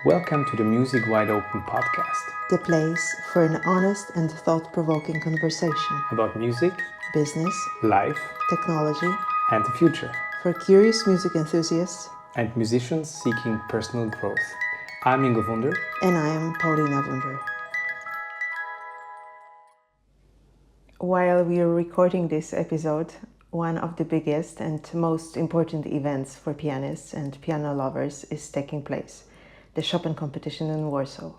Welcome to the Music Wide Open podcast The place for an honest and thought-provoking conversation about music, business, life, technology, and the future, for curious music enthusiasts. and musicians seeking personal growth. I'm Ingolf Wunder. And I am Paulina Wunder. While we are recording this episode, one of the biggest and most important events for pianists and piano lovers is taking place, the Chopin Competition in Warsaw.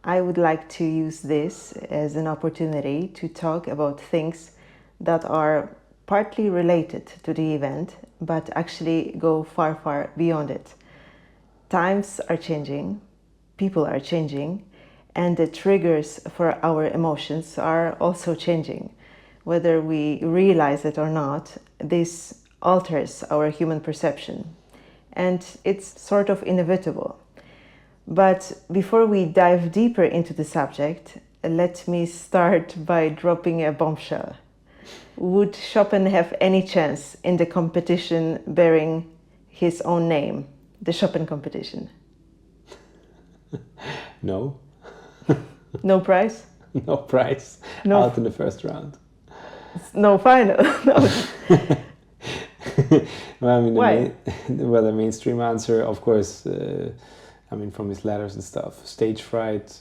I would like to use this as an opportunity to talk about things that are partly related to the event, but actually go far, far beyond it. Times are changing, people are changing, and the triggers for our emotions are also changing. Whether we realize it or not, this alters our human perception, and it's sort of inevitable. But before we dive deeper into the subject, let me start by dropping a bombshell. Would Chopin have any chance in the competition bearing his own name, the Chopin Competition? No. No prize? No prize. No. Out in the first round. No final? No. Well, I mean, Why? The mainstream answer, of course, from his letters and stuff, stage fright,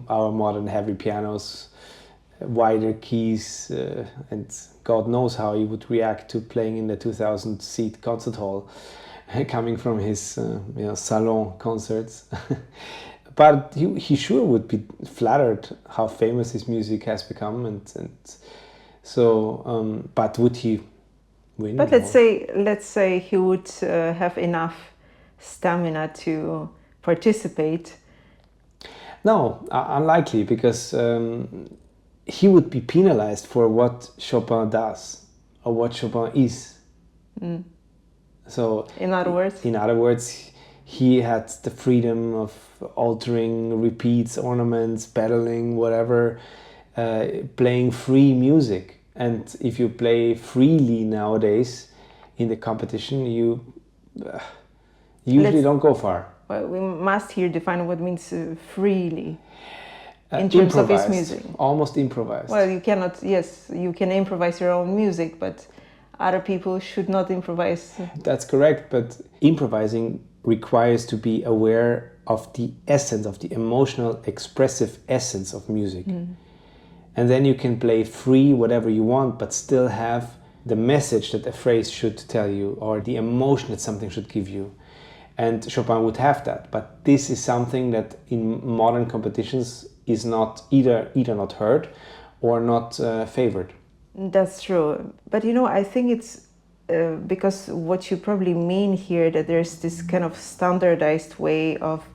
our modern heavy pianos, wider keys, and God knows how he would react to playing in the 2,000-seat concert hall, coming from his salon concerts. But he sure would be flattered how famous his music has become, and so. But would he win? But let's say he would have enough stamina to participate. No, unlikely, because he would be penalized for what Chopin does or what Chopin is. Mm. So, in other words, he had the freedom of altering repeats, ornaments, pedaling, whatever, playing free music. And if you play freely nowadays in the competition, you usually don't go far. Well, we must here define what means freely in terms of his music. Almost improvised. Well, you cannot, yes, you can improvise your own music, but other people should not improvise. That's correct, but improvising requires to be aware of the essence, of the emotional, expressive essence of music. Mm. And then you can play free whatever you want, but still have the message that a phrase should tell you or the emotion that something should give you. And Chopin would have that, but this is something that in modern competitions is not either not heard or not favored. That's true, but I think it's because what you probably mean here, that there's this kind of standardized way of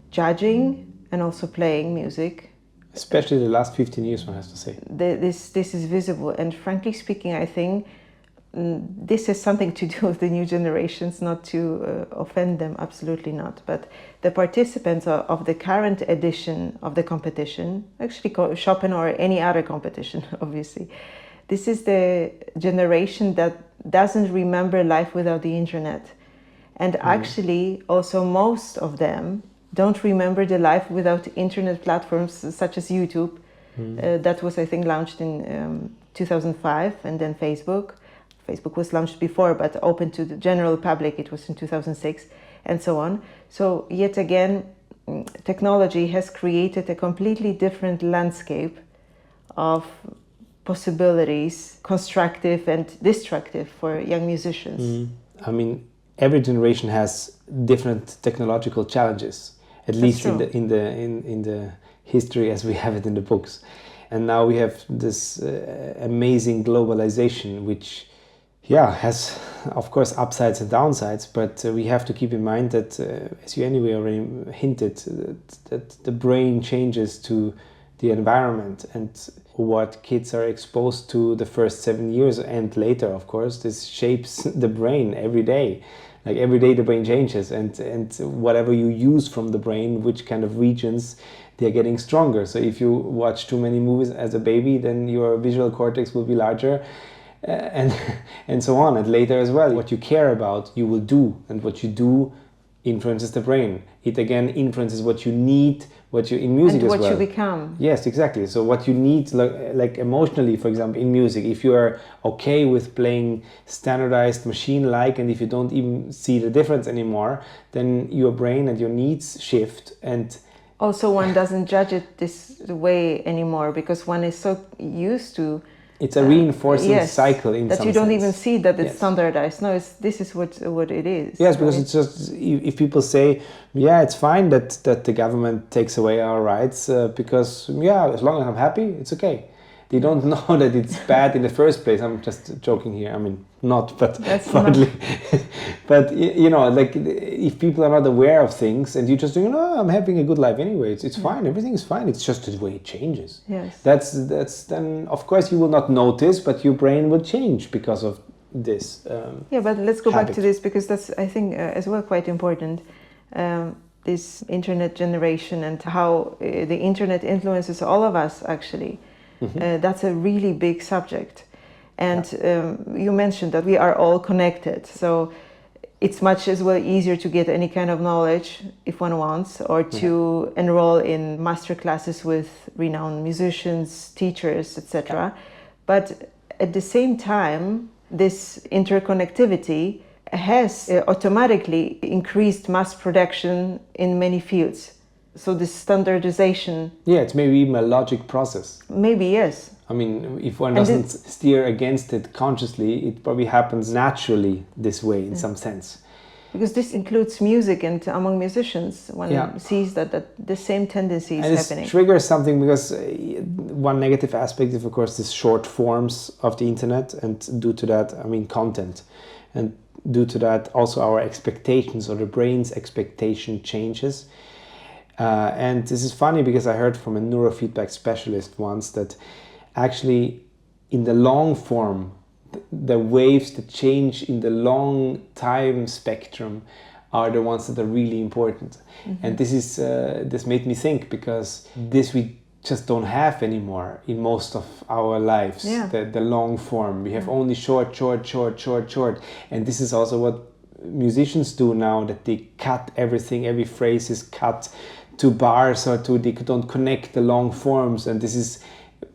judging and also playing music. Especially the last 15 years, one has to say. This is visible, and frankly speaking, I think this has something to do with the new generations, not to offend them, absolutely not. But the participants of the current edition of the competition, actually Chopin or any other competition, obviously, this is the generation that doesn't remember life without the internet. And actually, also most of them don't remember the life without internet platforms such as YouTube. That was, I think, launched in 2005, and then Facebook. Facebook was launched before, but open to the general public, it was in 2006, and so on. So yet again, technology has created a completely different landscape of possibilities, constructive and destructive for young musicians. Every generation has different technological challenges, at least in the history as we have it in the books. And now we have this amazing globalization, which has, of course, upsides and downsides, but we have to keep in mind that, as you anyway already hinted, that the brain changes to the environment, and what kids are exposed to the first 7 years and later, of course, this shapes the brain every day. Like every day the brain changes, and whatever you use from the brain, which kind of regions, they're getting stronger. So if you watch too many movies as a baby, then your visual cortex will be larger, and so on. And later as well, what you care about, you will do, and what you do influences the brain. It again influences what you need, what you in music and as well. And what you become. Yes, exactly. So what you need, like emotionally, for example, in music, if you are okay with playing standardized machine-like, and if you don't even see the difference anymore, then your brain and your needs shift. And also, one doesn't judge it this way anymore because one is so used to. It's a reinforcing cycle in that some you don't sense. even see that it's standardized. No, this is what it is. Yes, because it's just, if people say, yeah, it's fine that the government takes away our rights because, yeah, as long as I'm happy, it's okay. They don't know that it's bad in the first place. I'm just joking here. I mean, not, but partly. But, you know, like, if people are not aware of things and you just think, no, I'm having a good life anyway, it's fine, everything is fine. It's just the way it changes. Yes. That's then, of course, you will not notice, but your brain will change because of this. But let's go habit. back to this because that's, I think, as well quite important. This internet generation and how the internet influences all of us, actually. That's a really big subject. And you mentioned that we are all connected. So it's much as well easier to get any kind of knowledge if one wants, or to enroll in master classes with renowned musicians, teachers, etc. But at the same time, this interconnectivity has automatically increased mass production in many fields. So this standardization... Yeah, it's maybe even a logic process. Maybe, yes. I mean, if one doesn't steer against it consciously, it probably happens naturally this way in some sense. Because this includes music, and among musicians, one sees that the same tendency is happening. And it triggers something because one negative aspect is, of course, this short forms of the internet, and due to that, I mean, content. And due to that, also our expectations, or the brain's expectation changes. And this is funny because I heard from a neurofeedback specialist once that actually in the long form, the waves that change in the long time spectrum are the ones that are really important. And this is this made me think, because this we just don't have anymore in most of our lives, the long form. We have only short. And this is also what musicians do now, that they cut everything, every phrase is cut to bars, or they don't connect the long forms, and this is...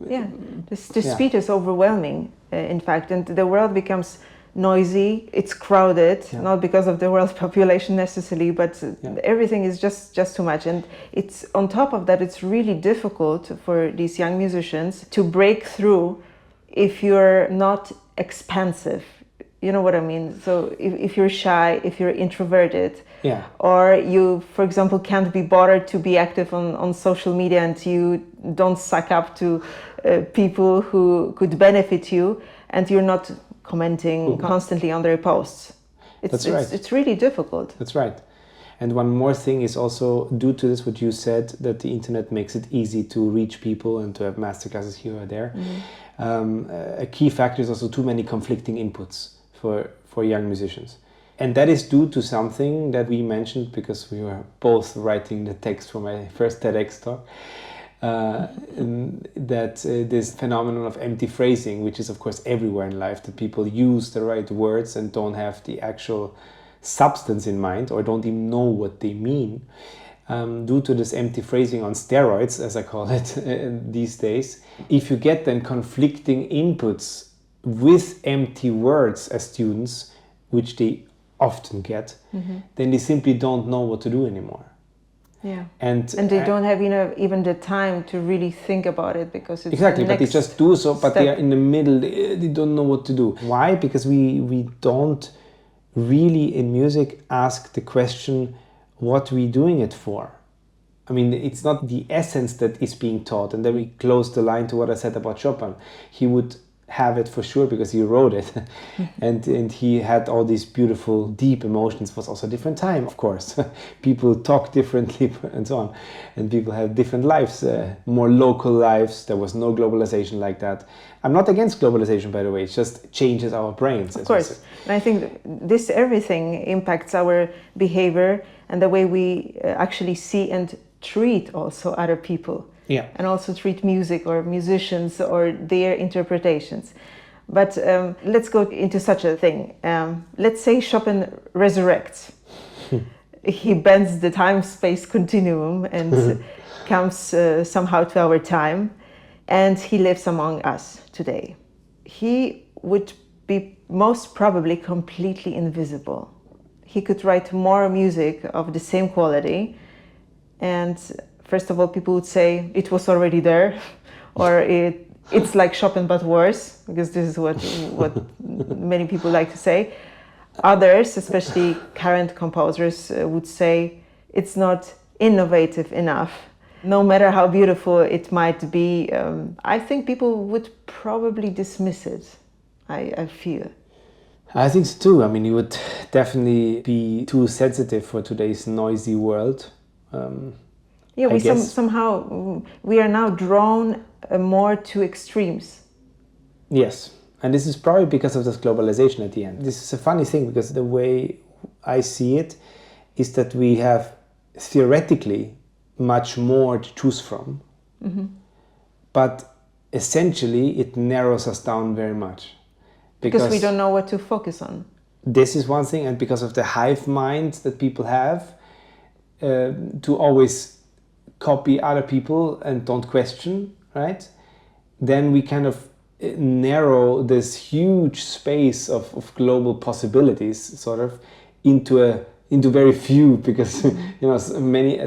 The speed is overwhelming, in fact, and the world becomes noisy, it's crowded, not because of the world population necessarily, but everything is just too much. And it's on top of that, it's really difficult for these young musicians to break through if you're not expansive. You know what I mean? So if you're shy, if you're introverted, or you, for example, can't be bothered to be active on social media, and you don't suck up to people who could benefit you, and you're not commenting constantly on their posts. It's really difficult. That's right. And one more thing is also, due to this, what you said, that the internet makes it easy to reach people and to have masterclasses here or there. A key factor is also too many conflicting inputs for young musicians. And that is due to something that we mentioned, because we were both writing the text for my first TEDx talk, that this phenomenon of empty phrasing, which is of course everywhere in life, that people use the right words and don't have the actual substance in mind, or don't even know what they mean, due to this empty phrasing on steroids, as I call it these days. If you get then conflicting inputs with empty words as students, which they often get, then they simply don't know what to do anymore. And they don't have even the time to really think about it, because it's exactly, but they just do so, but they are in the middle, they don't know what to do. Why? Because we don't really in music ask the question, what are we doing it for? I mean, it's not the essence that is being taught. And then we close the line to what I said about Chopin. He would have it for sure because he wrote it. and he had all these beautiful, deep emotions. It was also a different time, of course. People talk differently and so on. And people have different lives, more local lives. There was no globalization like that. I'm not against globalization, by the way. It just changes our brains. Of course. And I think this everything impacts our behavior and the way we actually see and treat also other people. Yeah. And also treat music or musicians or their interpretations. But let's go into such a thing. Let's say Chopin resurrects. he bends the time-space continuum and comes somehow to our time, and he lives among us today. He would be most probably completely invisible. He could write more music of the same quality, and first of all, people would say it was already there, or it's like Chopin but worse, because this is what many people like to say. Others, especially current composers, would say it's not innovative enough. No matter how beautiful it might be, I think people would probably dismiss it, I feel. I think so too. I mean, you would definitely be too sensitive for today's noisy world. Somehow we are now drawn more to extremes. Yes. And this is probably because of this globalization at the end. This is a funny thing, because the way I see it is that we have theoretically much more to choose from, but essentially it narrows us down very much. Because we don't know what to focus on. This is one thing, and because of the hive mind that people have, to always copy other people and don't question, right? Then we kind of narrow this huge space of global possibilities sort of into very few, because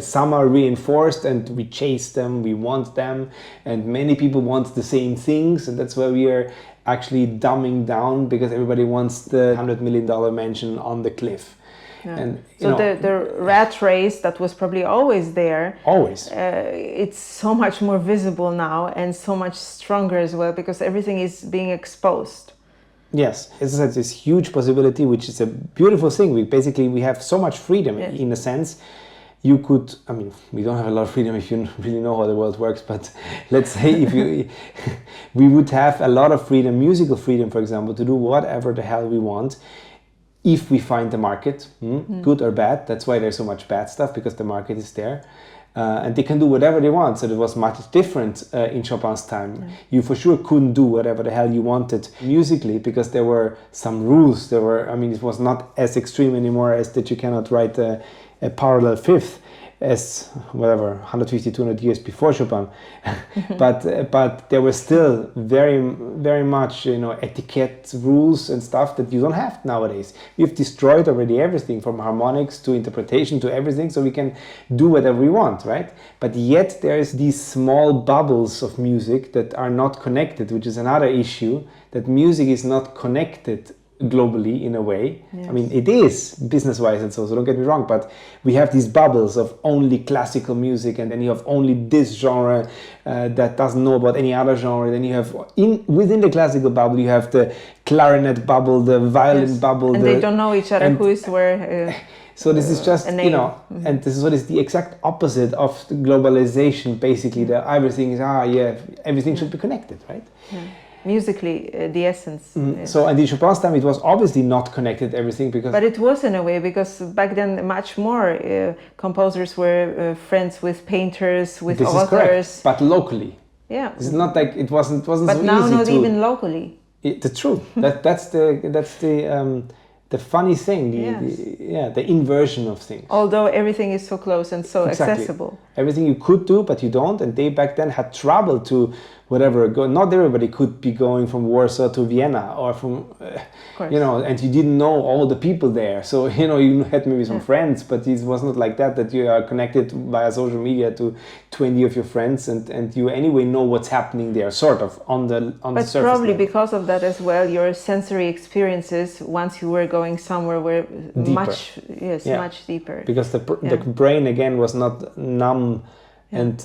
some are reinforced and we chase them, we want them, and many people want the same things, and that's why we are actually dumbing down, because everybody wants the $100 million mansion on the cliff. Yeah. And so the rat race that was probably always there, it's so much more visible now and so much stronger as well, because everything is being exposed. Yes, it's this huge possibility, which is a beautiful thing. We have so much freedom, yes. In a sense. You could, I mean, we don't have a lot of freedom if you really know how the world works, but let's say we would have a lot of freedom, musical freedom, for example, to do whatever the hell we want, if we find the market, good or bad. That's why there's so much bad stuff, because the market is there. And they can do whatever they want. So it was much different in Chopin's time. Yeah. You for sure couldn't do whatever the hell you wanted musically, because there were some rules. It was not as extreme anymore as that you cannot write a parallel fifth as 150, 200 years before Chopin. but there were still very, very much, etiquette rules and stuff that you don't have nowadays. We've destroyed already everything, from harmonics to interpretation to everything, so we can do whatever we want, right? But yet there is these small bubbles of music that are not connected, which is another issue, that music is not connected globally in a way. Yes. I mean, it is business-wise and so don't get me wrong, but we have these bubbles of only classical music, and then you have only this genre that doesn't know about any other genre. Then you have within the classical bubble, you have the clarinet bubble, the violin bubble, and they don't know each other, who is where. So this is just, and this is what is the exact opposite of the globalization. Basically, that everything is everything should be connected, right? Yeah. Musically, the essence. So in the Chopin's time, it was obviously not connected, everything, because... But it was in a way, because back then much more composers were friends with painters, with authors. This is correct, but locally. Yeah. It's not like it wasn't but so easy to... But now not even locally. The truth. That's the funny thing, the inversion of things. Although everything is so close and so accessible. Everything you could do, but you don't, and they back then had trouble to not everybody could be going from Warsaw to Vienna, or from, and you didn't know all the people there. So, you had maybe some friends, but it was not like that you are connected via social media to 20 of your friends, and you anyway know what's happening there, sort of, on the surface. But probably level. Because of that as well, your sensory experiences, once you were going somewhere, were much deeper. Because the brain, again, was not numb and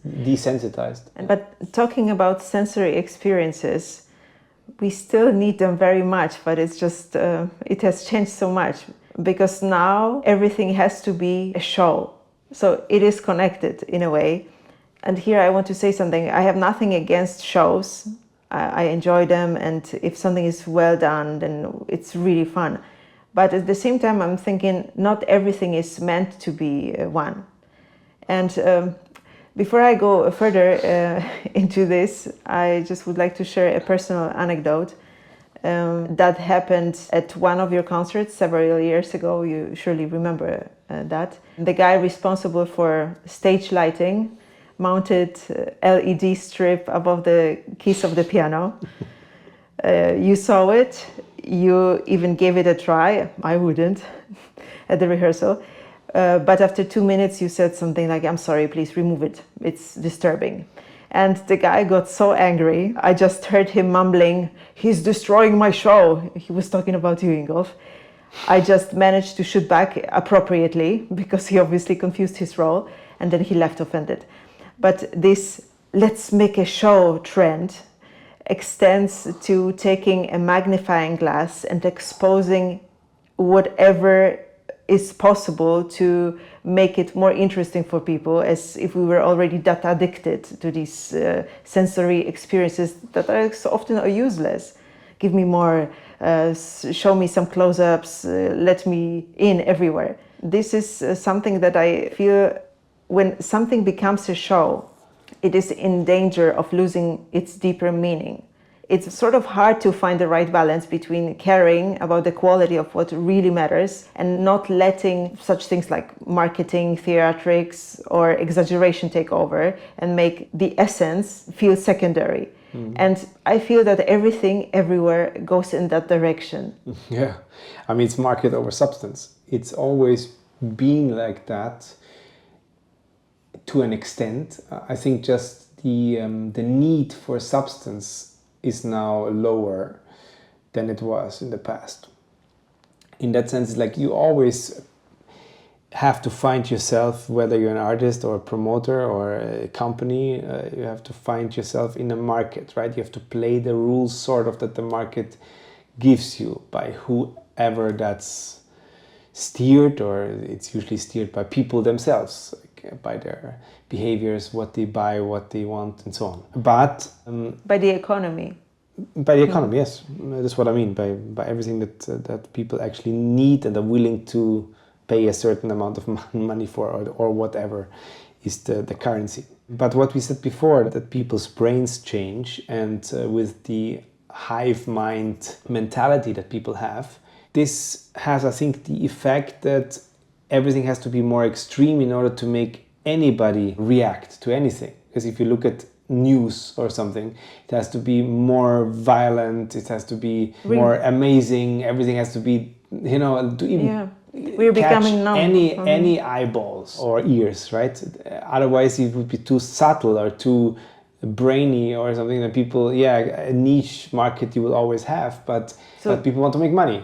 desensitized. But talking about sensory experiences, we still need them very much, but it's just, it has changed so much, because now everything has to be a show. So it is connected in a way. And here I want to say something. I have nothing against shows. I enjoy them, and if something is well done, then it's really fun. But at the same time, I'm thinking not everything is meant to be one. And before I go further into this, I just would like to share a personal anecdote. That happened at one of your concerts several years ago. You surely remember that. The guy responsible for stage lighting mounted LED strip above the keys of the piano. You saw it. You even gave it a try. I wouldn't at the rehearsal. But after 2 minutes, you said something like, "I'm sorry, please remove it. It's disturbing." And the guy got so angry. I just heard him mumbling, "He's destroying my show." He was talking about you, Ingolf. I just managed to shoot back appropriately because he obviously confused his role, and then he left offended. But this "let's make a show" trend extends to taking a magnifying glass and exposing whatever is possible to make it more interesting for people, as if we were already that addicted to these sensory experiences that are so often useless. Give me more, show me some close-ups, let me in everywhere. This is something that I feel when something becomes a show, it is in danger of losing its deeper meaning. It's sort of hard to find the right balance between caring about the quality of what really matters and not letting such things like marketing, theatrics, or exaggeration take over and make the essence feel secondary. And I feel that everything everywhere goes in that direction. Yeah, I mean, it's market over substance. It's always been like that to an extent. I think just the need for substance is now lower than it was in the past. In that sense, it's like you always have to find yourself, whether you're an artist or a promoter or a company, you have to find yourself in a market, right? You have to play the rules sort of that the market gives you by whoever that's steered, or it's usually steered by people themselves, like by their behaviors, what they buy, what they want, and so on. But by the economy. By the economy, yes. That's what I mean, by everything that people actually need and are willing to pay a certain amount of money for, or whatever is the currency. But what we said before, that people's brains change, and with the hive mind mentality that people have, this has, I think, the effect that everything has to be more extreme in order to make anybody react to anything. Because if you look at news or something, it has to be more violent, it has to be more amazing, everything has to be, you know, to even we're becoming numb. any eyeballs or ears, right? Otherwise it would be too subtle or too brainy or something that people, a niche market you will always have, but people want to make money.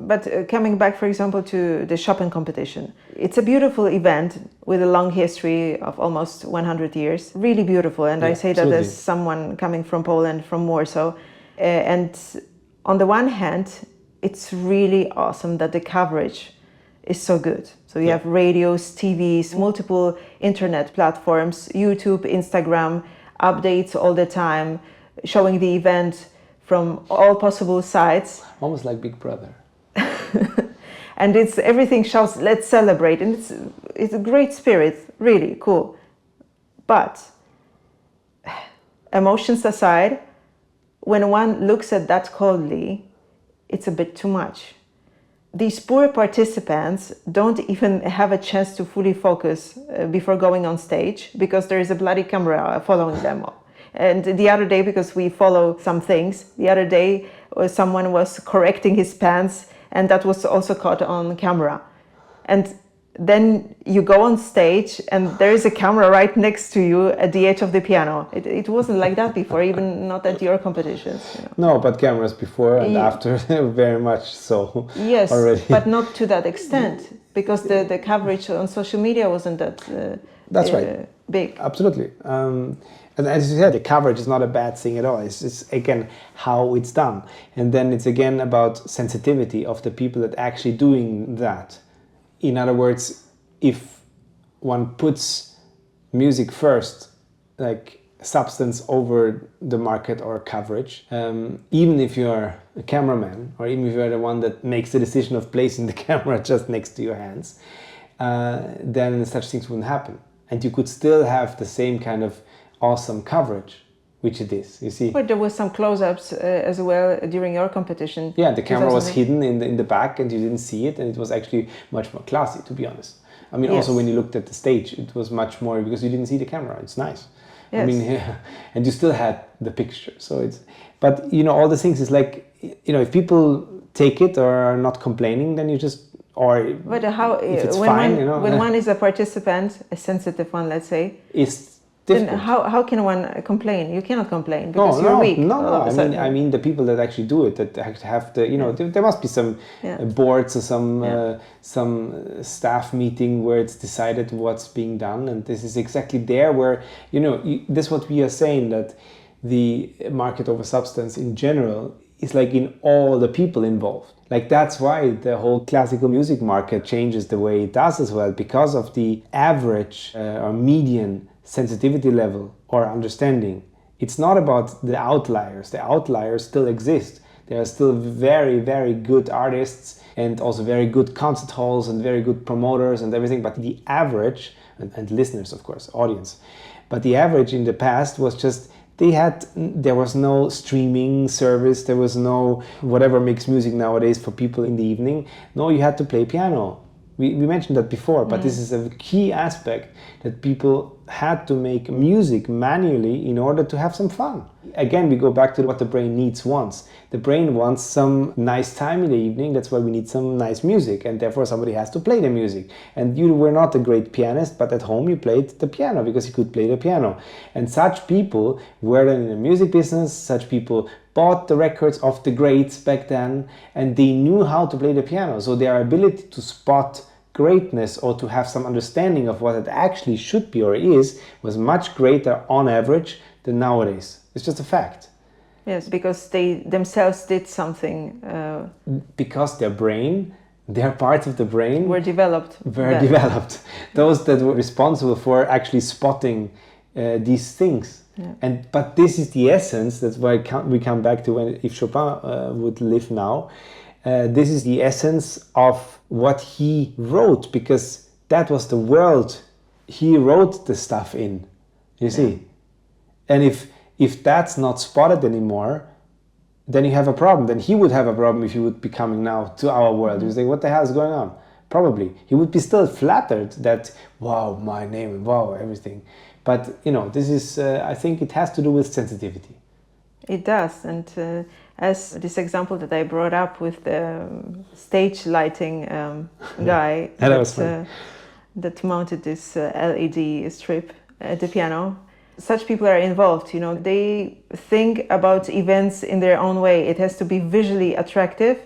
But coming back, for example, to the Chopin Competition, it's a beautiful event with a long history of almost 100 years. Really beautiful, and I say that as someone coming from Poland, from Warsaw. And on the one hand, it's really awesome that the coverage is so good. So you have radios, TVs, multiple internet platforms, YouTube, Instagram, updates all the time, showing the event from all possible sides. Almost like Big Brother. And it's everything shouts, let's celebrate. And it's a great spirit, really cool. But emotions aside, when one looks at that coldly, it's a bit too much. These poor participants don't even have a chance to fully focus before going on stage, because there is a bloody camera following them. And the other day, because we follow some things, the other day someone was correcting his pants, and that was also caught on camera. And then you go on stage and there is a camera right next to you at the edge of the piano. It wasn't like that before, even not at your competitions. You know. No, but cameras before and after, very much so. Yes, already. But not to that extent, because the coverage on social media wasn't that That's right. big. Absolutely. And as you said, the coverage is not a bad thing at all. It's again how it's done. And then it's again about sensitivity of the people that actually doing that. In other words, if one puts music first, like substance over the market or coverage, even if you're a cameraman, or even if you're the one that makes the decision of placing the camera just next to your hands, then such things wouldn't happen. And you could still have the same kind of awesome coverage, which it is, you see. But there was some close-ups as well during your competition. Yeah, the camera was hidden in the back and you didn't see it, and it was actually much more classy, to be honest. I mean, also when you looked at the stage, it was much more, because you didn't see the camera. It's nice. Yes. I mean, yeah, and you still had the picture. So it's, but you know, all the things is like, you know, if people take it or are not complaining, then you just, or but how, if it's fine, you know. When one is a participant, a sensitive one, let's say, it's then how can one complain? You cannot complain because you're weak. No. I mean the people that actually do it, that have the, you know, there must be some boards or some staff meeting where it's decided what's being done, and this is exactly there where, you know, this is what we are saying, that the market over substance in general is like in all the people involved. Like that's why the whole classical music market changes the way it does as well, because of the average or median sensitivity level or understanding. It's not about the outliers. The outliers still exist. There are still very, very good artists and also very good concert halls and very good promoters and everything, but the average, and listeners of course, audience, but the average in the past was just, there was no streaming service, there was no whatever makes music nowadays for people in the evening. No, you had to play piano. We mentioned that before, but this is a key aspect, that people had to make music manually in order to have some fun. Again, we go back to what the brain wants. The brain wants some nice time in the evening, that's why we need some nice music, and therefore somebody has to play the music. And you were not a great pianist, but at home you played the piano because you could play the piano. And such people were then in the music business, such people bought the records of the greats back then, and they knew how to play the piano. So their ability to spot greatness or to have some understanding of what it actually should be or is was much greater on average than nowadays. It's just a fact. Yes, because they themselves did something. Because their parts of the brain were developed. Those that were responsible for actually spotting these things. Yeah. But this is the essence. That's why we come back to if Chopin would live now. This is the essence of what he wrote, because that was the world he wrote the stuff in, you see. And if that's not spotted anymore, then you have a problem. Then he would have a problem if he would be coming now to our world. You say, what the hell is going on? Probably. He would be still flattered that, wow, my name, wow, everything. But, you know, this is, I think it has to do with sensitivity. It does. And as this example that I brought up with the stage lighting guy that mounted this LED strip at the piano, such people are involved, you know, they think about events in their own way. It has to be visually attractive,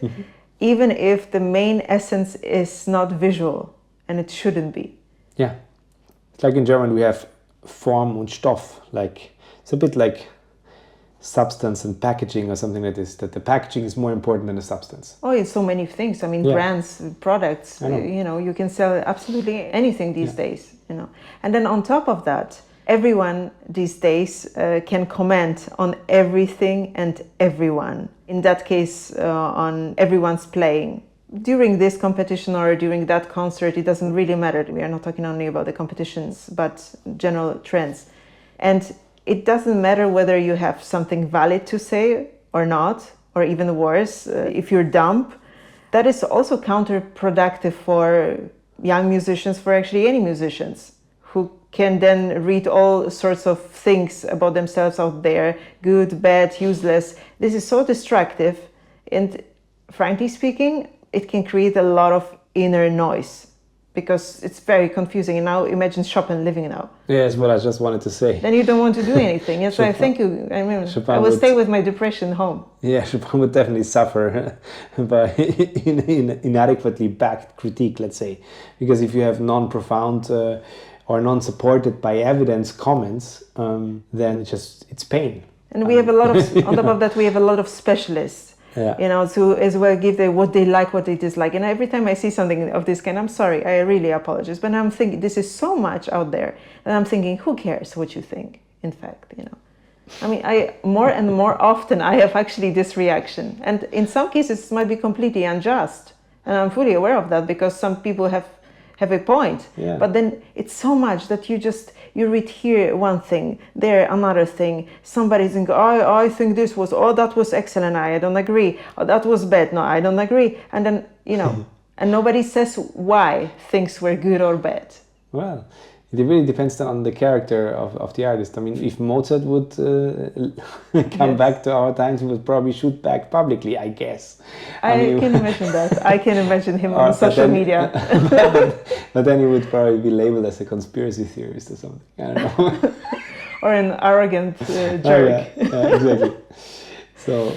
even if the main essence is not visual, and it shouldn't be. Yeah. It's like in German we have Form und Stoff, like it's a bit like substance and packaging or something like this, that the packaging is more important than the substance. Oh, it's so many things. I mean, brands, products, you know, you can sell absolutely anything these days, you know. And then on top of that, everyone these days can comment on everything and everyone. In that case, on everyone's playing. During this competition or during that concert, it doesn't really matter. We are not talking only about the competitions, but general trends. And it doesn't matter whether you have something valid to say or not, or even worse, if you're dumb. That is also counterproductive for young musicians, for actually any musicians, who can then read all sorts of things about themselves out there, good, bad, useless. This is so destructive, and frankly speaking, it can create a lot of inner noise, because it's very confusing. And now imagine Chopin living now. Yeah, that's what I just wanted to say. Then you don't want to do anything. Yes, I thank you. I mean, I will stay with my depression home. Yeah, Chopin would definitely suffer by inadequately backed critique, let's say. Because if you have non-profound or non-supported by evidence comments, then it's pain. And we have a lot of, on top of that, we have a lot of specialists. Yeah. You know, to as well give what they like, what they dislike. And every time I see something of this kind, I'm sorry, I really apologize. But I'm thinking, this is so much out there. And I'm thinking, who cares what you think, in fact, you know. I mean, more and more often I have actually this reaction. And in some cases, it might be completely unjust. And I'm fully aware of that, because some people have have a point. Yeah. But then it's so much that you read here one thing, there another thing. Somebody's going, I think this was, that was excellent, I don't agree. That was bad, no, I don't agree. And then, and nobody says why things were good or bad. Well, it really depends on the character of the artist. I mean, if Mozart would come back to our times, he would probably shoot back publicly, I guess. I can imagine that. I can imagine him on social media. but then he would probably be labeled as a conspiracy theorist or something. I don't know. Or an arrogant jerk. Oh, yeah, exactly. So,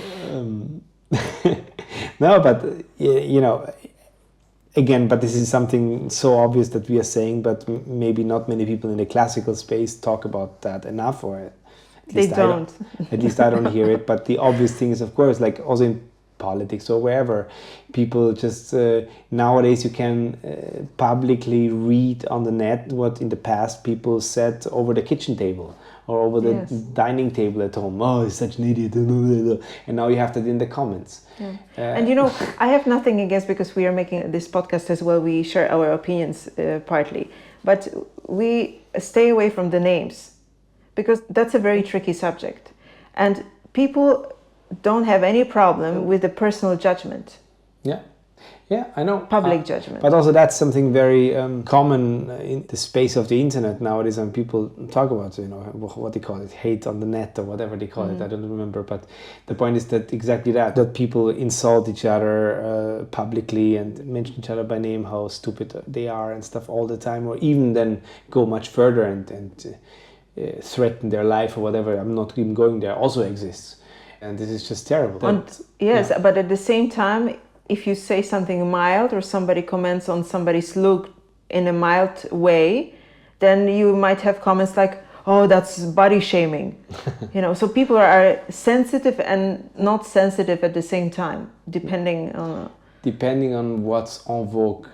no, but, again, but this is something so obvious that we are saying, but maybe not many people in the classical space talk about that enough, or at least at least I don't hear it. But the obvious thing is, of course, like also in politics or wherever, people just nowadays you can publicly read on the net what in the past people said over the kitchen table or over the dining table at home. Oh, he's such an idiot. And now you have that in the comments. Yeah. And I have nothing against, because we are making this podcast as well, we share our opinions partly. But we stay away from the names, because that's a very tricky subject. And people don't have any problem with the personal judgment. Yeah, I know. Public judgment. But also that's something very common in the space of the internet nowadays, when people talk about, what they call it, hate on the net or whatever they call it. I don't remember. But the point is that exactly that people insult each other publicly and mention each other by name, how stupid they are and stuff all the time, or even then go much further and threaten their life or whatever. I'm not even going there. Also exists. And this is just terrible. But at the same time, if you say something mild or somebody comments on somebody's look in a mild way, then you might have comments like, oh, that's body shaming. So people are sensitive and not sensitive at the same time, depending on what's en vogue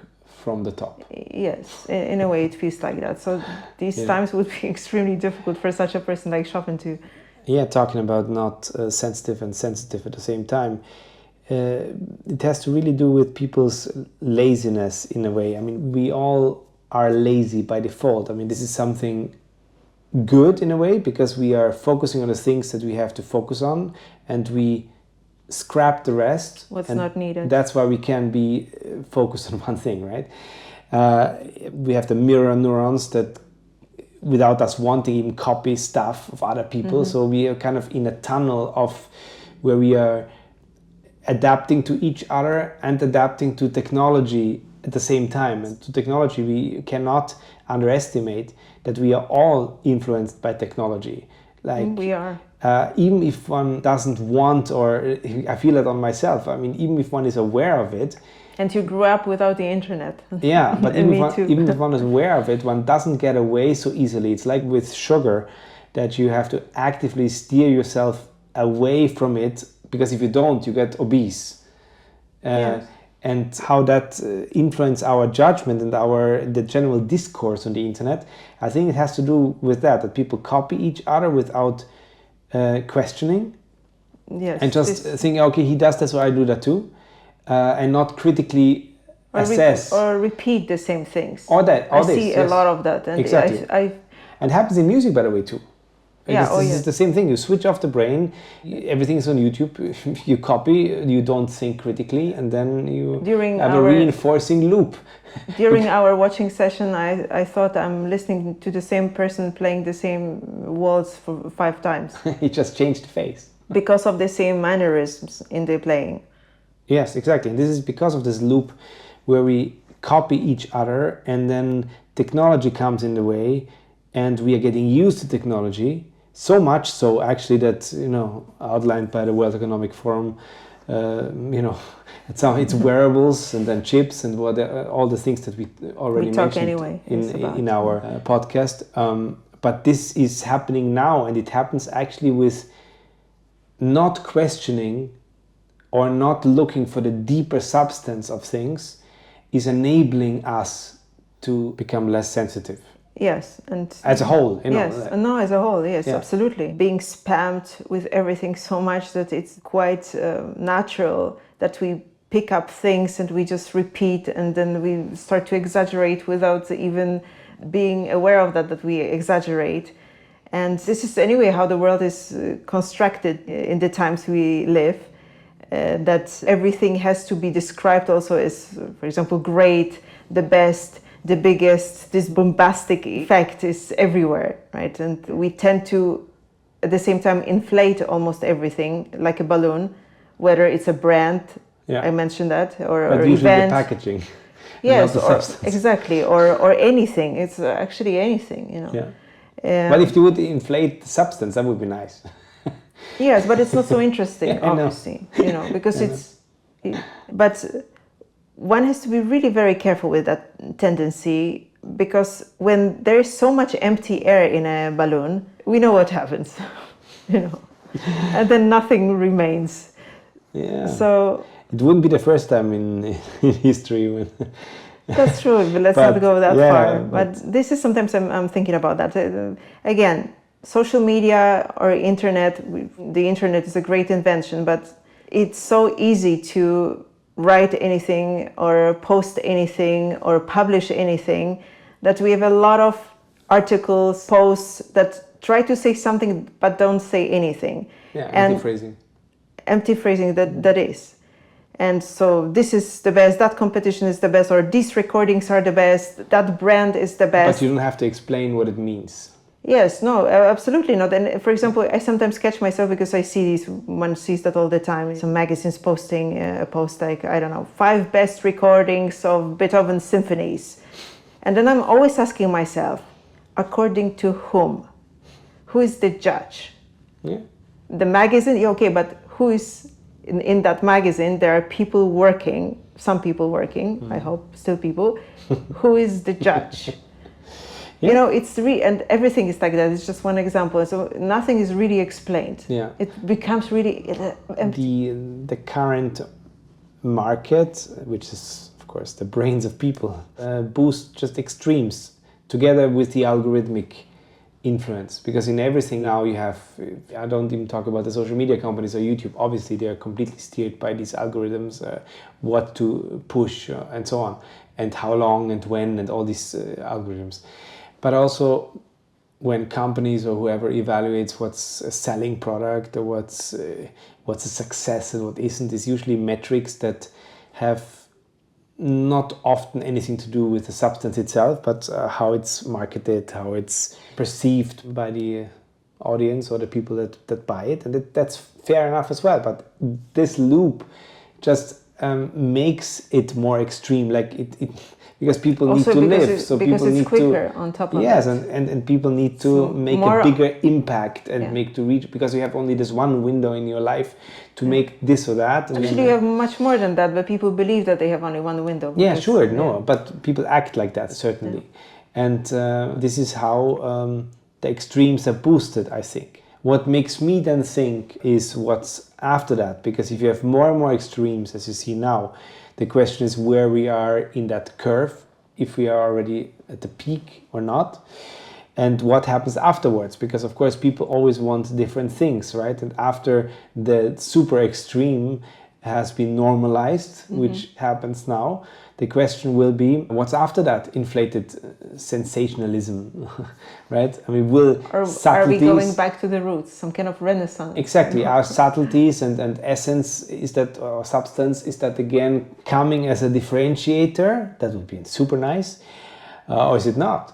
from the top. Yes, in a way it feels like that. So these times would be extremely difficult for such a person like Chopin to... Yeah, talking about not sensitive and sensitive at the same time. It has to really do with people's laziness in a way. I mean, we all are lazy by default. I mean, this is something good in a way, because we are focusing on the things that we have to focus on, and we scrap the rest. What's not needed. That's why we can be focused on one thing, right? We have the mirror neurons that, without us wanting, even copy stuff of other people. So we are kind of in a tunnel of where we are adapting to each other and adapting to technology at the same time. And to technology, we cannot underestimate that we are all influenced by technology. Like we are. Even if one doesn't want, or I feel it on myself, I mean, even if one is aware of it. And you grew up without the internet. Yeah, but even if one is aware of it, one doesn't get away so easily. It's like with sugar, that you have to actively steer yourself away from it, because if you don't, you get obese. Yes. And how that influences our judgment and the general discourse on the internet, I think it has to do with that people copy each other without questioning. Yes. And just think, okay, he does that, so I do that too. And not critically assess. Or repeat the same things. I see a lot of that. And exactly. And it happens in music, by the way, too. This is the same thing. You switch off the brain, everything is on YouTube, you copy, you don't think critically, and then you have a reinforcing loop. During our watching session, I thought I'm listening to the same person playing the same waltz for 5 times. He just changed the face. Because of the same mannerisms in the playing. Yes, exactly. And this is because of this loop where we copy each other, and then technology comes in the way, and we are getting used to technology. So much so, actually, that, outlined by the World Economic Forum, it's wearables and then chips and all the things that we already mentioned in our podcast. But this is happening now, and it happens actually with not questioning or not looking for the deeper substance of things is enabling us to become less sensitive. Yes, and as a whole, yes, as a whole, yes, absolutely. Being spammed with everything so much that it's quite natural that we pick up things and we just repeat, and then we start to exaggerate without even being aware of that we exaggerate. And this is anyway how the world is constructed in the times we live, that everything has to be described also as, for example, great, the best, the biggest. This bombastic effect is everywhere, right? And we tend to, at the same time, inflate almost everything like a balloon, whether it's a brand, I mentioned that, or usually event. The packaging. Yes, exactly, or anything. It's actually anything, you know. Yeah. But if you would inflate the substance, that would be nice. Yes, but it's not so interesting, obviously, you know, because but one has to be really very careful with that tendency, because when there is so much empty air in a balloon, we know what happens, you know, and then nothing remains. Yeah. So it wouldn't be the first time in history when. That's true, but let's not go that far. But this is sometimes I'm thinking about that. Again, social media or internet, the internet is a great invention, but it's so easy to write anything or post anything or publish anything that we have a lot of articles, posts that try to say something but don't say anything. Yeah, empty phrasing. Empty phrasing that is. And so this is the best, that competition is the best, or these recordings are the best, that brand is the best. But you don't have to explain what it means. Yes, no, absolutely not. And for example, I sometimes catch myself because I see these, one sees that all the time. Some magazines posting a post like, I don't know, 5 best recordings of Beethoven's symphonies. And then I'm always asking myself, according to whom? Who is the judge? Yeah. The magazine, okay, but who is in that magazine? There are people working, some people working, I hope, still people. Who is the judge? Yeah. You know, it's and everything is like that. It's just one example. So nothing is really explained. Yeah. It becomes really empty. The current market, which is of course the brains of people, boosts just extremes together with the algorithmic influence, because in everything now you have, I don't even talk about the social media companies or YouTube, obviously they are completely steered by these algorithms, what to push and so on, and how long and when, and all these algorithms. But also when companies or whoever evaluates what's a selling product or what's a success and what isn't, is usually metrics that have not often anything to do with the substance itself, but how it's marketed, how it's perceived by the audience or the people that buy it. And that's fair enough as well. But this loop just makes it more extreme, like it because people also need to live. So people need quicker on top of yes, that. and people need to make a bigger impact and make to reach, because you have only this one window in your life to make this or that. Actually, you have much more than that, but people believe that they have only one window. Yeah, sure, no, but people act like that, certainly. Yeah. And this is how the extremes are boosted, I think. What makes me then think is what's after that, because if you have more and more extremes, as you see now, the question is where we are in that curve, if we are already at the peak or not, and what happens afterwards, because of course people always want different things, right? And after the super extreme has been normalized, which happens now, the question will be, what's after that inflated sensationalism, right? I mean, are we going back to the roots, some kind of renaissance? Exactly, our subtleties and essence, is that, or substance, is that again coming as a differentiator? That would be super nice, or is it not?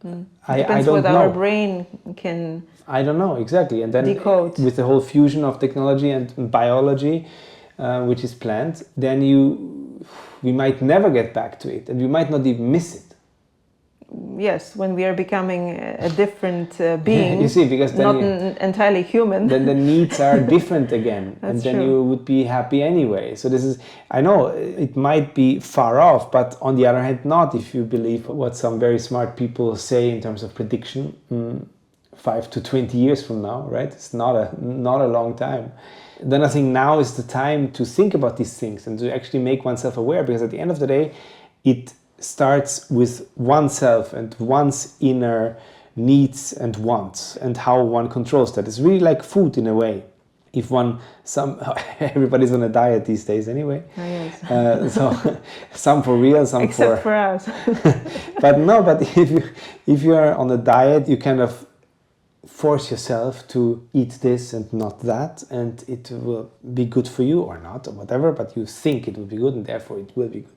It depends what our brain can. I don't know, exactly. And then decode. With the whole fusion of technology and biology, which is planned, then we might never get back to it, and we might not even miss it. Yes, when we are becoming a different being, you see, because then not entirely human, then the needs are different again, and then you would be happy anyway. So this is, I know it might be far off, but on the other hand, not if you believe what some very smart people say in terms of prediction. 5 to 20 years from now, right? It's not a long time. Then I think now is the time to think about these things and to actually make oneself aware, because at the end of the day, it starts with oneself and one's inner needs and wants and how one controls that. It's really like food in a way. if everybody's on a diet these days anyway. Oh, yes. So some for real, some except for us. but if you're on a diet, you kind of force yourself to eat this and not that, and it will be good for you or not or whatever, but you think it will be good and therefore it will be good.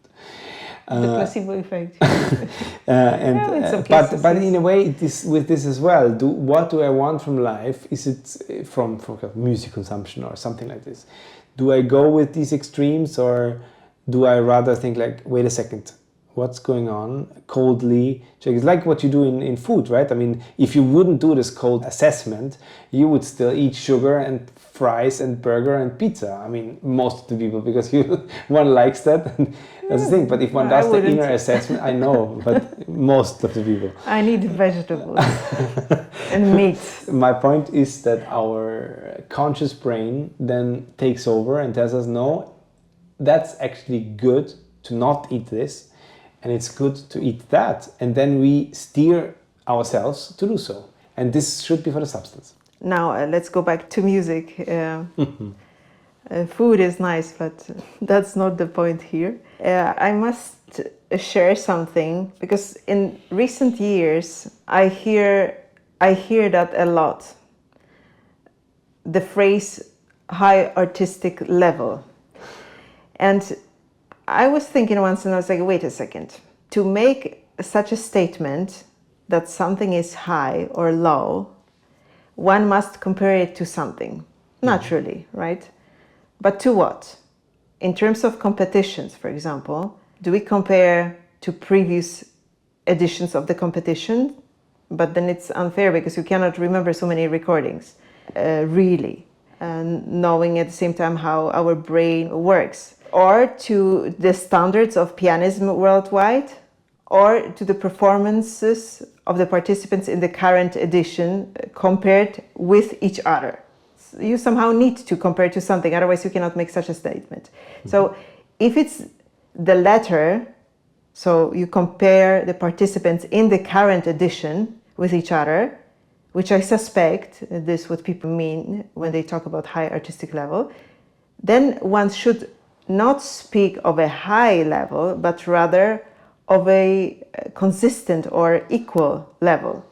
The placebo effect. But in a way, with this as well, what do I want from life? Is it from music consumption or something like this? Do I go with these extremes, or do I rather think like, wait a second, what's going on? Coldly check. It's like what you do in food, right? I mean, if you wouldn't do this cold assessment, you would still eat sugar and fries and burger and pizza. I mean, most of the people, because one likes that. And that's the thing. But if one does the inner assessment, I know, but most of the people. I need vegetables and meat. My point is that our conscious brain then takes over and tells us, no, that's actually good to not eat this, and it's good to eat that. And then we steer ourselves to do so. And this should be for the substance. Now, let's go back to music. Food is nice, but that's not the point here. I must share something, because in recent years, I hear that a lot. The phrase high artistic level. And I was thinking once, and I was like, wait a second. To make such a statement that something is high or low, one must compare it to something, naturally, right? But to what? In terms of competitions, for example, do we compare to previous editions of the competition? But then it's unfair, because you cannot remember so many recordings, really, and knowing at the same time how our brain works. Or to the standards of pianism worldwide, or to the performances of the participants in the current edition compared with each other. You somehow need to compare to something, otherwise you cannot make such a statement. Mm-hmm. So if it's the latter, so you compare the participants in the current edition with each other, which I suspect this is what people mean when they talk about high artistic level, then one should not speak of a high level, but rather of a consistent or equal level.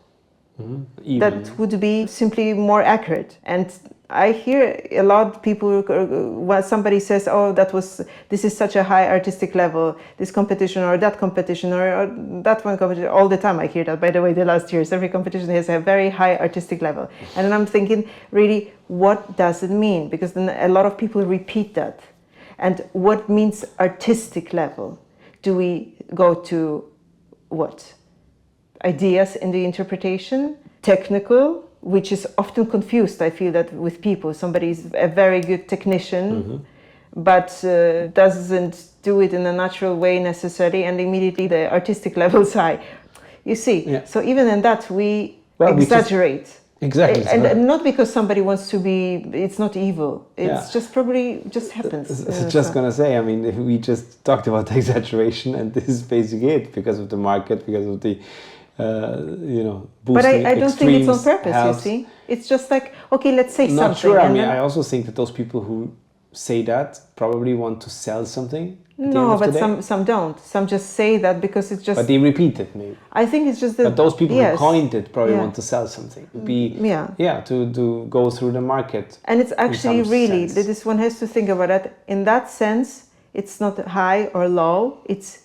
Mm-hmm. That would be simply more accurate. And I hear a lot of people, when somebody says, oh, this is such a high artistic level, this competition or that competition or that one competition, all the time I hear that. By the way, the last years, every competition has a very high artistic level. And then I'm thinking, really, what does it mean? Because then a lot of people repeat that. And what means artistic level? Do we go to what? Ideas in the interpretation? Technical, which is often confused, I feel that, with people. Somebody is a very good technician, but doesn't do it in a natural way necessarily, and immediately the artistic level is high. You see, so even in that we exaggerate. Exactly. And not because somebody wants to be, it's not evil. It's just probably just happens. I was just going to say, I mean, we just talked about exaggeration, and this is basically it, because of the market, because of the, boosting. But I don't think it's on purpose, helps. You see. It's just like, okay, let's say something. Not sure. I mean, I also think that those people who say that probably want to sell something. No, but some don't. Some just say that because it's just... But they repeat it, maybe. I think it's just that... But those people who coined it probably want to sell something. To go through the market. And it's actually really, this one has to think about that. In that sense, it's not high or low. It's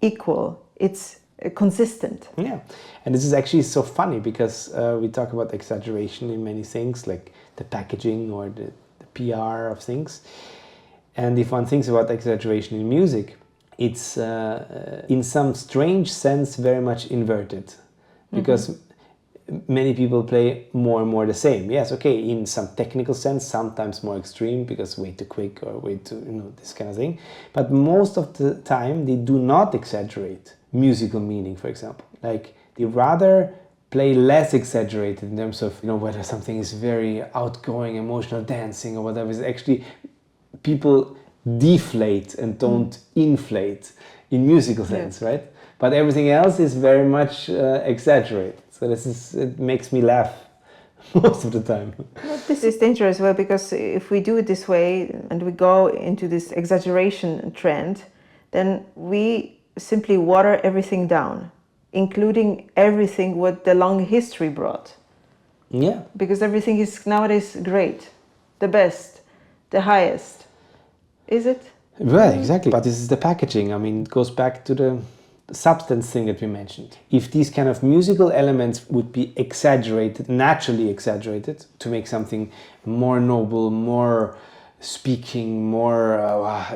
equal. It's consistent. Yeah. And this is actually so funny, because we talk about exaggeration in many things, like the packaging or the PR of things. And if one thinks about exaggeration in music, it's in some strange sense very much inverted, because many people play more and more the same. Yes, okay, in some technical sense, sometimes more extreme, because way too quick or way too, this kind of thing. But most of the time, they do not exaggerate musical meaning, for example. Like, they rather play less exaggerated in terms of, whether something is very outgoing, emotional dancing or whatever. It's actually... people deflate and don't inflate in musical sense, right? But everything else is very much exaggerated. So it makes me laugh most of the time. But this is dangerous, well, because if we do it this way and we go into this exaggeration trend, then we simply water everything down, including everything what the long history brought. Yeah. Because everything is nowadays great, the best, the highest. Is it? Right, exactly. But this is the packaging. I mean, it goes back to the substance thing that we mentioned. If these kind of musical elements would be exaggerated, naturally exaggerated, to make something more noble, more speaking, more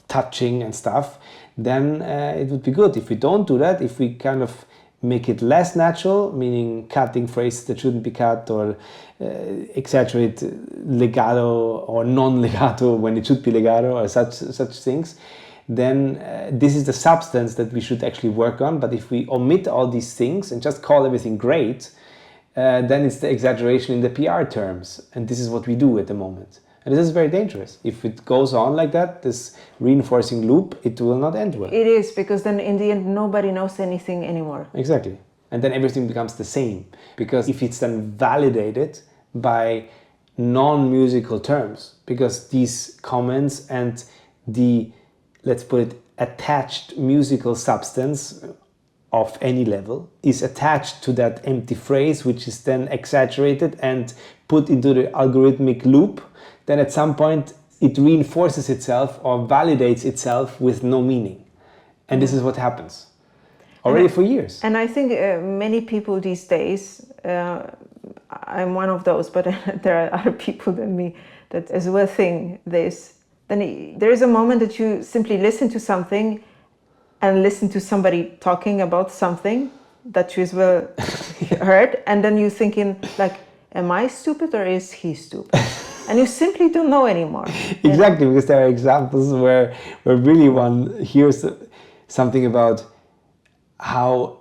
touching and stuff, then it would be good. If we don't do that, if we kind of make it less natural, meaning cutting phrases that shouldn't be cut, or exaggerate legato or non-legato when it should be legato, or such things, then this is the substance that we should actually work on. But if we omit all these things and just call everything great, then it's the exaggeration in the PR terms, and this is what we do at the moment. And this is very dangerous. If it goes on like that, this reinforcing loop, it will not end well. It is, because then in the end nobody knows anything anymore. Exactly. And then everything becomes the same. Because if it's then validated by non-musical terms, because these comments and the, let's put it, attached musical substance of any level is attached to that empty phrase, which is then exaggerated and put into the algorithmic loop, then at some point it reinforces itself or validates itself with no meaning. And this is what happens already for years. And I think many people these days, I'm one of those, but there are other people than me that as well think this. Then there is a moment that you simply listen to something and listen to somebody talking about something that you as well heard, and then you're thinking like, am I stupid or is he stupid? And you simply don't know anymore. Exactly, because there are examples where really one hears something about how,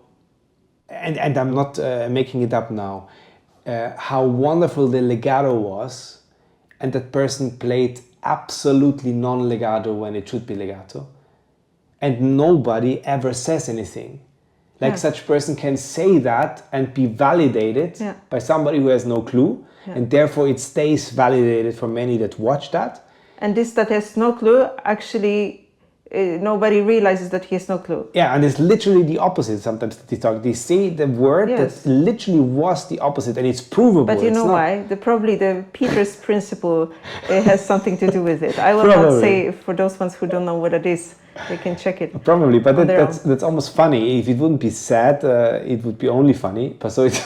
and I'm not making it up now, how wonderful the legato was, and that person played absolutely non-legato when it should be legato, and nobody ever says anything. Like such person can say that and be validated by somebody who has no clue, and therefore it stays validated for many that watch that. And this that has no clue, actually nobody realizes that he has no clue. Yeah, and it's literally the opposite. Sometimes they say the word that literally was the opposite, and it's provable. But you know why? Probably the Peter's principle has something to do with it. I will not say, for those ones who don't know what it is, they can check it. Probably, but that's almost funny. If it wouldn't be sad, it would be only funny. But so it's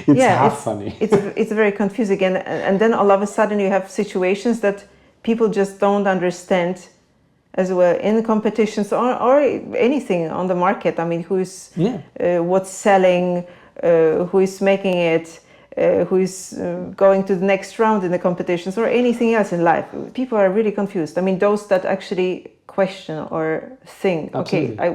half funny. It's very confusing, and then all of a sudden you have situations that people just don't understand as well in competitions or anything on the market. I mean, who's what's selling, who is making it, who is going to the next round in the competitions or anything else in life. People are really confused. I mean, those that actually question or think,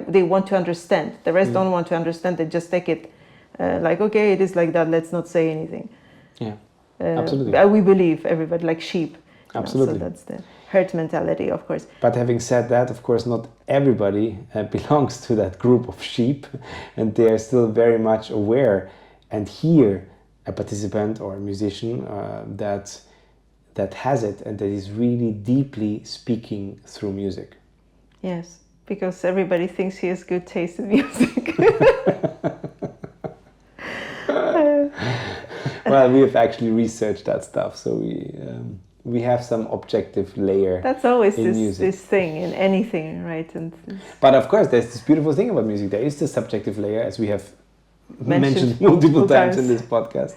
they want to understand. The rest don't want to understand. They just take it like, okay, it is like that. Let's not say anything. Yeah, absolutely. We believe everybody like sheep. Absolutely. So that's the herd mentality, of course. But having said that, of course, not everybody belongs to that group of sheep, and they are still very much aware and hear a participant or a musician that has it and that is really deeply speaking through music. Yes, because everybody thinks he has good taste in music. Well, we have actually researched that stuff, so we have some objective layer. That's always in this thing in anything, right? But of course, there's this beautiful thing about music. There is the subjective layer, as we have mentioned multiple times in this podcast.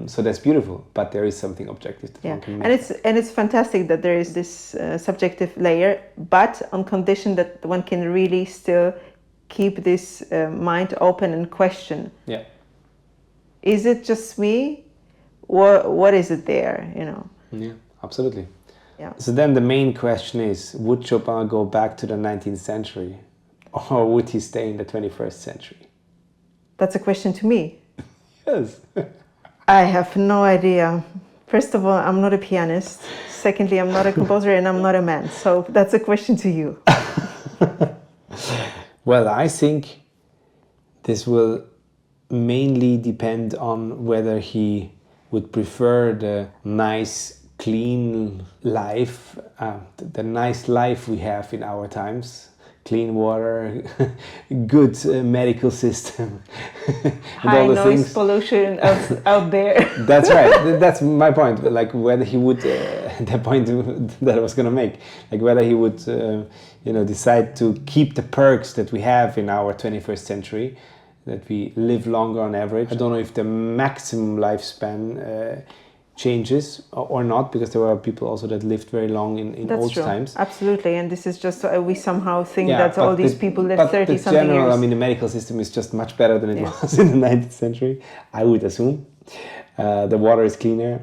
So that's beautiful, but there is something objective that one can make. And it's fantastic that there is this subjective layer, but on condition that one can really still keep this mind open and question. Yeah. Is it just me? What is it there? Yeah, absolutely. Yeah. So then the main question is: would Chopin go back to the 19th century, or would he stay in the 21st century? That's a question to me. Yes. I have no idea. First of all, I'm not a pianist. Secondly, I'm not a composer and I'm not a man. So that's a question to you. Well, I think this will mainly depend on whether he would prefer the nice, clean life, the nice life we have in our times. Clean water, good medical system, high noise pollution out there. That's right. That's my point. Like whether he would, the point that I was going to make, like whether he would, decide to keep the perks that we have in our 21st century, that we live longer on average. I don't know if the maximum lifespan changes or not, because there were people also that lived very long in old times. Absolutely, and this is just we somehow think that all these people live 30 something general, years. I mean, the medical system is just much better than it was in the 19th century, I would assume. The water is cleaner.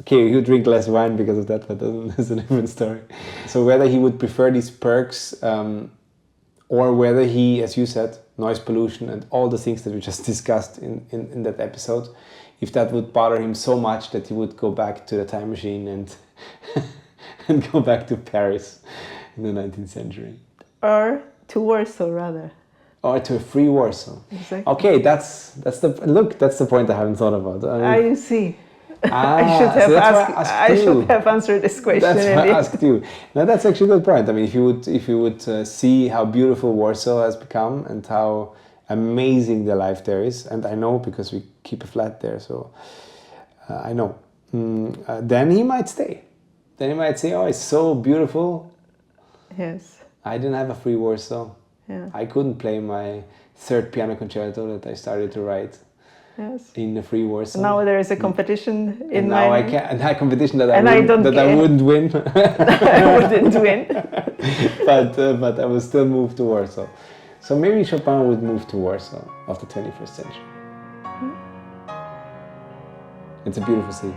Okay, you drink less wine because of that, but that's a different story. So whether he would prefer these perks, or whether he, as you said, noise pollution and all the things that we just discussed in that episode, if that would bother him so much that he would go back to the time machine and go back to Paris in the 19th century. Or to Warsaw, rather. Or to a free Warsaw. Exactly. Okay, that's the point I haven't thought about. You see. I should have answered this question. That's why I asked you. Now that's actually a good point. I mean, if you would see how beautiful Warsaw has become and how amazing the life there is, and I know because we keep a flat there, so I know. Then he might stay. Then he might say, "Oh, it's so beautiful." Yes. I didn't have a free Warsaw. Yeah. I couldn't play my third piano concerto that I started to write. Yes. In the free Warsaw. Now there is a competition in and now my... I can, and that competition that I wouldn't win. I wouldn't win. but I will still move to Warsaw. So maybe Chopin would move to Warsaw of the 21st century. It's a beautiful city.